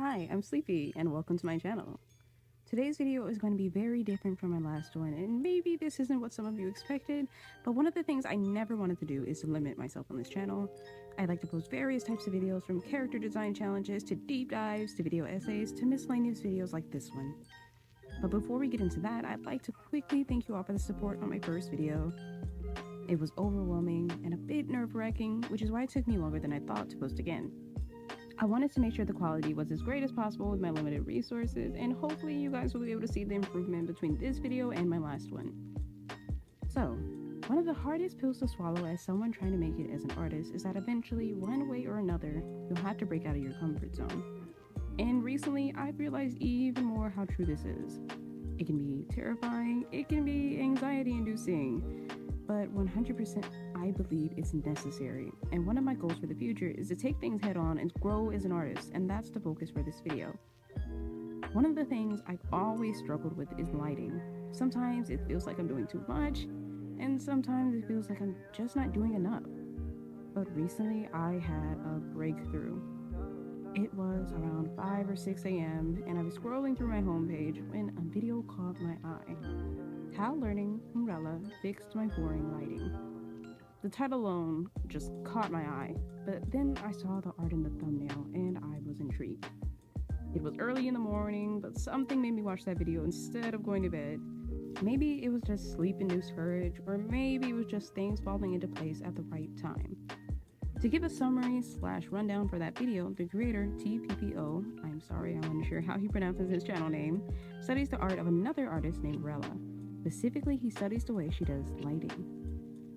Hi, I'm Sleepy, and welcome to my channel. Today's video is going to be very different from my last one, and maybe this isn't what some of you expected, but one of the things I never wanted to do is to limit myself on this channel. I like to post various types of videos, from character design challenges, to deep dives, to video essays, to miscellaneous videos like this one. But before we get into that, I'd like to quickly thank you all for the support on my first video. It was overwhelming and a bit nerve-wracking, which is why it took me longer than I thought to post again. I wanted to make sure the quality was as great as possible with my limited resources, and hopefully you guys will be able to see the improvement between this video and my last one. So, one of the hardest pills to swallow as someone trying to make it as an artist is that eventually, one way or another, you'll have to break out of your comfort zone. And recently, I've realized even more how true this is. It can be terrifying, it can be anxiety-inducing, but 100% I believe it's necessary, and one of my goals for the future is to take things head on and grow as an artist, and that's the focus for this video. One of the things I've always struggled with is lighting. Sometimes it feels like I'm doing too much, and sometimes it feels like I'm just not doing enough. But recently I had a breakthrough. It was around 5 or 6 a.m. and I was scrolling through my homepage when a video caught my eye. How Learning Umbrella Fixed My Boring Lighting. The title alone just caught my eye, but then I saw the art in the thumbnail and I was intrigued. It was early in the morning, but something made me watch that video instead of going to bed. Maybe it was just sleep-induced courage, or maybe it was just things falling into place at the right time. To give a summary / rundown for that video, the creator, TPPO, I'm sorry, I'm unsure how he pronounces his channel name, studies the art of another artist named Rella. Specifically, he studies the way she does lighting.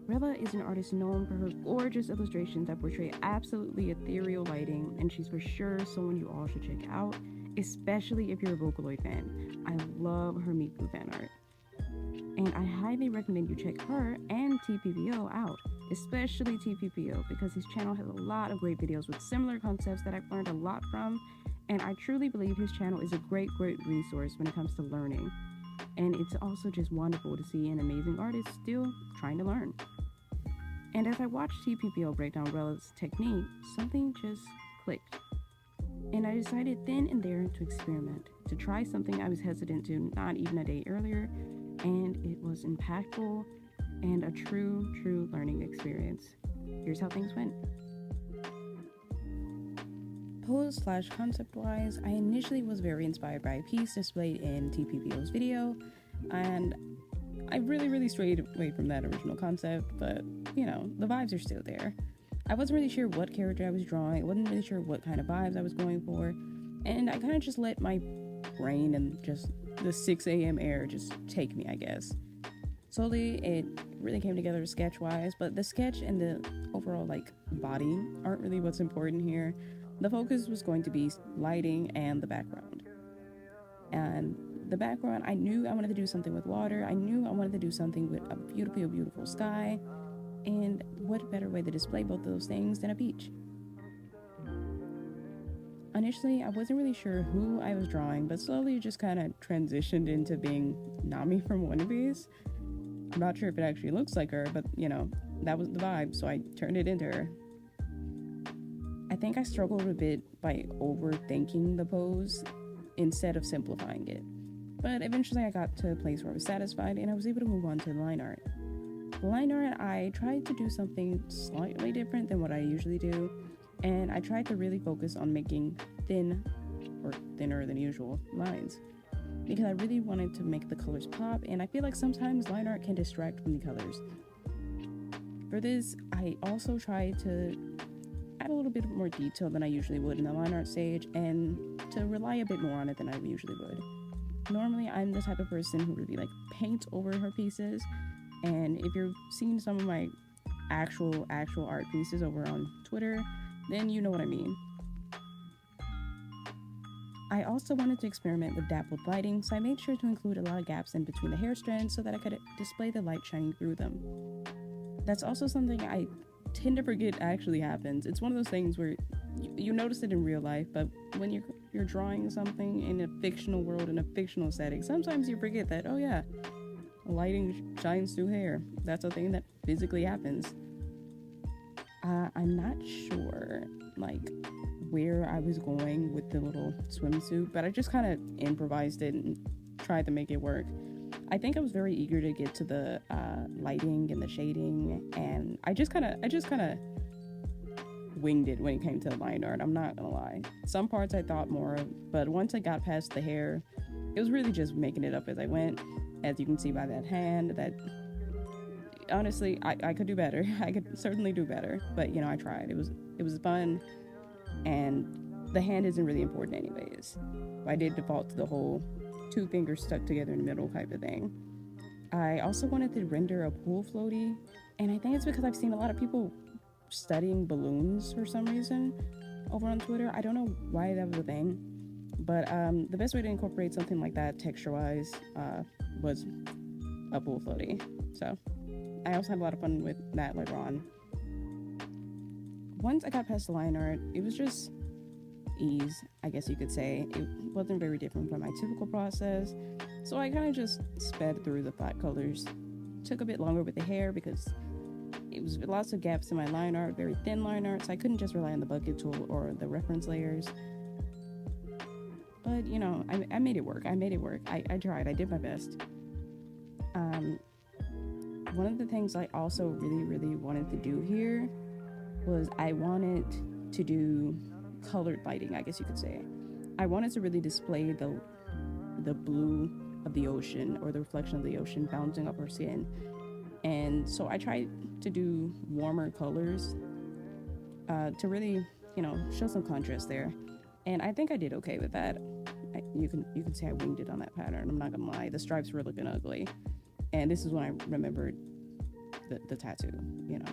Rella is an artist known for her gorgeous illustrations that portray absolutely ethereal lighting, and she's for sure someone you all should check out, especially if you're a Vocaloid fan. I love her Miku fan art. And I highly recommend you check her and TPPO out, especially TPPO, because his channel has a lot of great videos with similar concepts that I've learned a lot from, and I truly believe his channel is a great resource when it comes to learning. And it's also just wonderful to see an amazing artist still trying to learn. And as I watched TPPO break down Rella's technique, something just clicked. And I decided then and there to experiment, to try something I was hesitant to not even a day earlier, and it was impactful and a true learning experience. Here's how things went. Pose / concept wise, I initially was very inspired by a piece displayed in TPPO's video, and I really strayed away from that original concept, but you know, the vibes are still there. I wasn't really sure what character I was drawing, I wasn't really sure what kind of vibes I was going for, and I kind of just let my brain and just the 6 a.m. air just take me, I guess. Slowly, it really came together sketch-wise, but the sketch and the overall, body aren't really what's important here. The focus was going to be lighting and the background. And the background, I knew I wanted to do something with water. I knew I wanted to do something with a beautiful sky. And what better way to display both of those things than a beach? Initially, I wasn't really sure who I was drawing, but slowly it just kind of transitioned into being Nami from One Piece. I'm not sure if it actually looks like her, but you know, that was the vibe, so I turned it into her. I think I struggled a bit by overthinking the pose instead of simplifying it. But eventually I got to a place where I was satisfied and I was able to move on to the line art. The line art, I tried to do something slightly different than what I usually do, and I tried to really focus on making thin, or thinner than usual, lines, because I really wanted to make the colors pop, and I feel like sometimes line art can distract from the colors. For this, I also tried to add a little bit more detail than I usually would in the line art stage, and to rely a bit more on it than I usually would. Normally, I'm the type of person who really paints over her pieces, and if you're seeing some of my actual art pieces over on Twitter, then you know what I mean. I also wanted to experiment with dappled lighting, so I made sure to include a lot of gaps in between the hair strands so that I could display the light shining through them. That's also something I tend to forget actually happens. It's one of those things where you notice it in real life, but when you're drawing something in a fictional world, in a fictional setting, sometimes you forget that, oh yeah, lighting shines through hair. That's a thing that physically happens. I'm not sure where I was going with the little swimsuit, but I just kind of improvised it and tried to make it work. I think I was very eager to get to the lighting and the shading, and I just kind of winged it when it came to the line art. I'm not gonna lie. Some parts I thought more of, but once I got past the hair, it was really just making it up as I went. As you can see by that hand, that honestly, I could do better. I could certainly do better, but you know, I tried. It was fun, and the hand isn't really important anyways. I did default to the whole 2 fingers stuck together in the middle type of thing. I also wanted to render a pool floaty, and I think it's because I've seen a lot of people studying balloons for some reason over on Twitter. I don't know why that was a thing, but the best way to incorporate something like that texture-wise was a pool floaty. So I also had a lot of fun with that later on. Once I got past the line art, it was just ease, I guess you could say. It wasn't very different from my typical process, so I kind of just sped through the flat colors. Took a bit longer with the hair because it was lots of gaps in my line art, very thin line art, so I couldn't just rely on the bucket tool or the reference layers. But you know, I made it work. I tried. I did my best. One of the things I also really wanted to do here was I wanted to do colored lighting, I guess you could say. I wanted to really display the blue of the ocean, or the reflection of the ocean bouncing off our skin. And so I tried to do warmer colors to really, you know, show some contrast there. And I think I did okay with that. You can say I winged it on that pattern. I'm not gonna lie, the stripes were looking ugly. And this is when I remembered the tattoo, you know.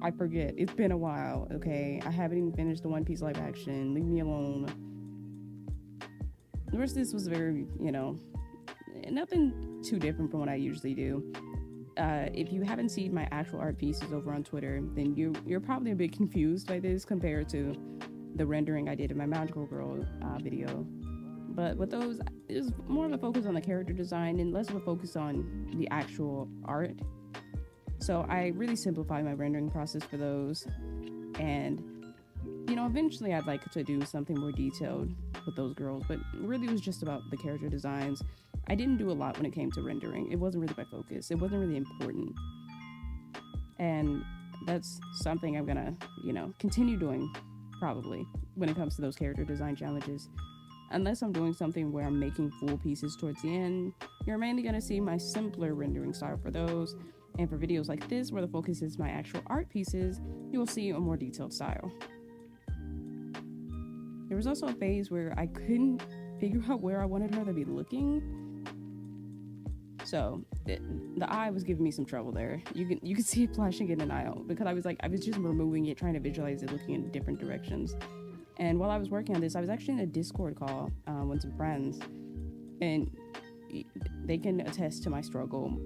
I forget. It's been a while, okay? I haven't even finished the One Piece live action. Leave me alone. The rest of this was very, you know, nothing too different from what I usually do. If you haven't seen my actual art pieces over on Twitter, then you're probably a bit confused by this compared to the rendering I did in my Magical Girl video. But with those, it was more of a focus on the character design and less of a focus on the actual art. So I really simplified my rendering process for those. And, you know, eventually I'd like to do something more detailed with those girls, but really it was just about the character designs. I didn't do a lot when it came to rendering. It wasn't really my focus. It wasn't really important. And that's something I'm gonna, you know, continue doing probably when it comes to those character design challenges. Unless I'm doing something where I'm making full pieces towards the end, you're mainly gonna see my simpler rendering style for those. And for videos like this, where the focus is my actual art pieces, you will see a more detailed style. There was also a phase where I couldn't figure out where I wanted her to be looking. So the eye was giving me some trouble there. You can see it flashing in and out because I was just removing it, trying to visualize it looking in different directions. And while I was working on this, I was actually in a Discord call with some friends, and they can attest to my struggle.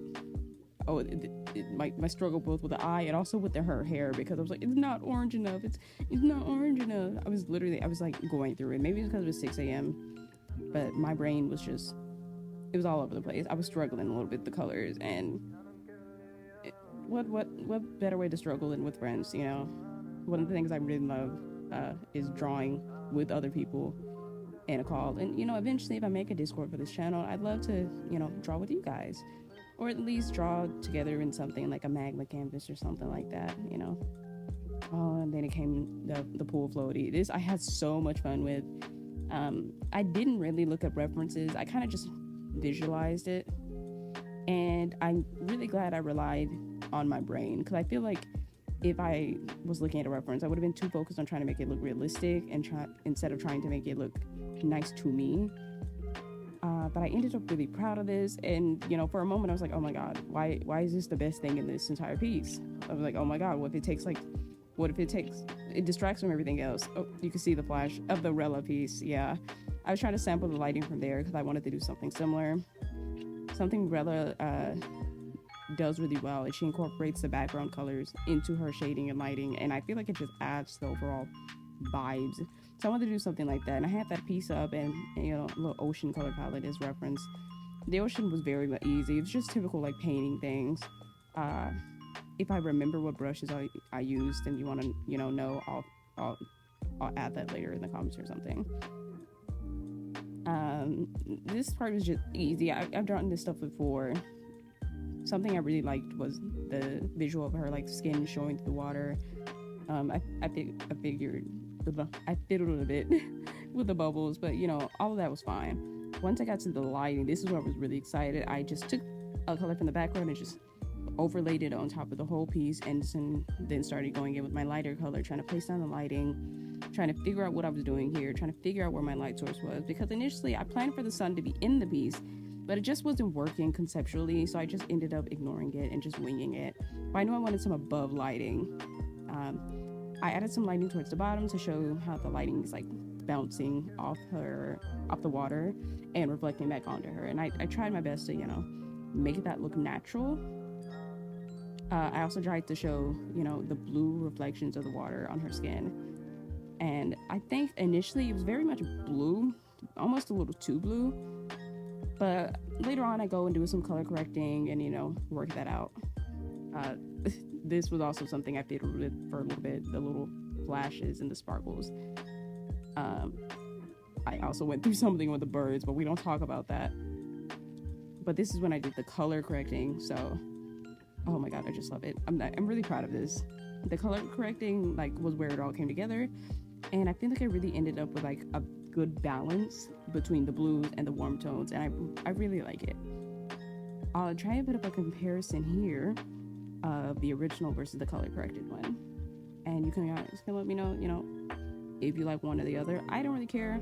My struggle both with the eye and also with her hair, because I was like, it's not orange enough. It's not orange enough. I was like going through it. Maybe it's because it was 6 a.m. But my brain was just, it was all over the place. I was struggling a little bit with the colors, and what better way to struggle than with friends, you know? One of the things I really love is drawing with other people in a call. And, you know, eventually if I make a Discord for this channel, I'd love to, you know, draw with you guys. Or at least draw together in something like a magma canvas or something like that, you know. Oh, and then it came the pool floaty. This I had so much fun with. I didn't really look up references. I kind of just visualized it. And I'm really glad I relied on my brain, because I feel like if I was looking at a reference, I would have been too focused on trying to make it look realistic and instead of trying to make it look nice to me. But I ended up really proud of this, and you know, for a moment I was like, oh my god, why is this the best thing in this entire piece? I was like, oh my god, what if it distracts from everything else? Oh, you can see the flash of the Rella piece. Yeah, I was trying to sample the lighting from there because I wanted to do something similar. Something Rella does really well is she incorporates the background colors into her shading and lighting, and I feel like it just adds to the overall vibes. So I wanted to do something like that, and I had that piece up, and you know, a little ocean color palette is referenced. The ocean was very easy. It's just typical like painting things. If I remember what brushes I used and you want to, you know, I'll I'll add that later in the comments or something. This part was just easy. I've drawn this stuff before. Something I really liked was the visual of her like skin showing through the water. I figured I fiddled a bit with the bubbles, but you know, all of that was fine. Once I got to the lighting, this is where I was really excited. I just took a color from the background and just overlaid it on top of the whole piece, and then started going in with my lighter color, trying to place down the lighting, trying to figure out what I was doing here, trying to figure out where my light source was, because initially I planned for the sun to be in the piece, but it just wasn't working conceptually, so I just ended up ignoring it and just winging it. But I knew I wanted some above lighting. I added some lighting towards the bottom to show how the lighting is like bouncing off the water and reflecting back onto her, and I tried my best to, you know, make that look natural. I also tried to show, you know, the blue reflections of the water on her skin, and I think initially it was very much blue, almost a little too blue, but later on I go and do some color correcting and, you know, work that out. This was also something I fiddled with for a little bit, the little flashes and the sparkles. I also went through something with the birds, but we don't talk about that. But this is when I did the color correcting, so oh my god, I just love it. I'm really proud of this. The color correcting like was where it all came together, and I feel like I really ended up with like a good balance between the blues and the warm tones, and I really like it. I'll try and put up a comparison here of the original versus the color corrected one, and you can let me know, you know, if you like one or the other. I don't really care.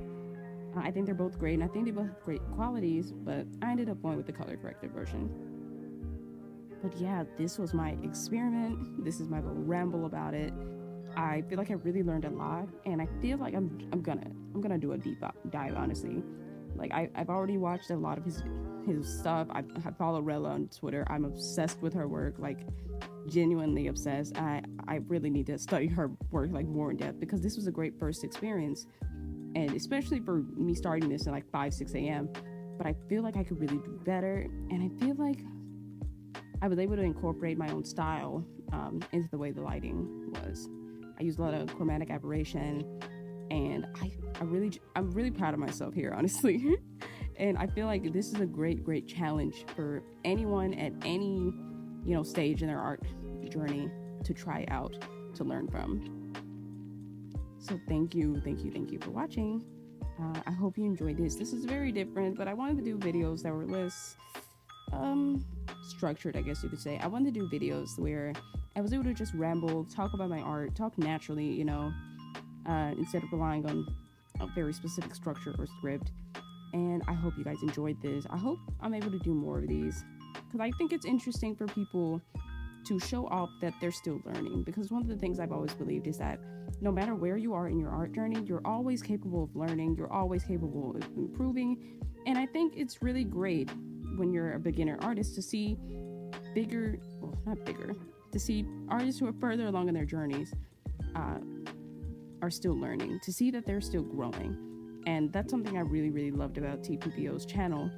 I think they're both great, and I think they both have great qualities, but I ended up going with the color corrected version. But yeah, this was my experiment. This is my little ramble about it. I feel like I really learned a lot, and I feel like I'm gonna do a deep dive, honestly. Like I've already watched a lot of his stuff. I follow Rella on Twitter. I'm obsessed with her work, like genuinely obsessed. I really need to study her work like more in depth, because this was a great first experience, and especially for me starting this at like 5-6 a.m. But I feel like I could really do better, and I feel like I was able to incorporate my own style into the way the lighting was. I used a lot of chromatic aberration, and I'm really proud of myself here, honestly. And I feel like this is a great challenge for anyone at any, you know, stage in their art journey to try out, to learn from. So thank you for watching. I hope you enjoyed this. This is very different, but I wanted to do videos that were less structured, I guess you could say. I wanted to do videos where I was able to just ramble, talk about my art, talk naturally, you know, instead of relying on a very specific structure or script. And I hope you guys enjoyed this. I hope I'm able to do more of these, because I think it's interesting for people to show off that they're still learning, because one of the things I've always believed is that no matter where you are in your art journey, you're always capable of learning, you're always capable of improving. And I think it's really great when you're a beginner artist to see to see artists who are further along in their journeys are still learning, to see that they're still growing. And that's something I really loved about TPPO's channel,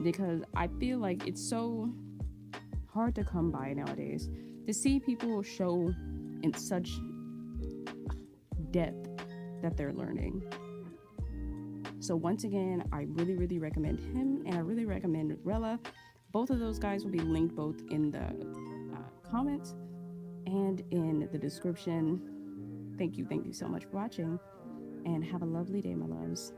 because I feel like it's so hard to come by nowadays to see people show in such depth that they're learning. So once again, I really recommend him, and I really recommend Rella. Both of those guys will be linked both in the comments and in the description. Thank you so much for watching, and have a lovely day, my loves.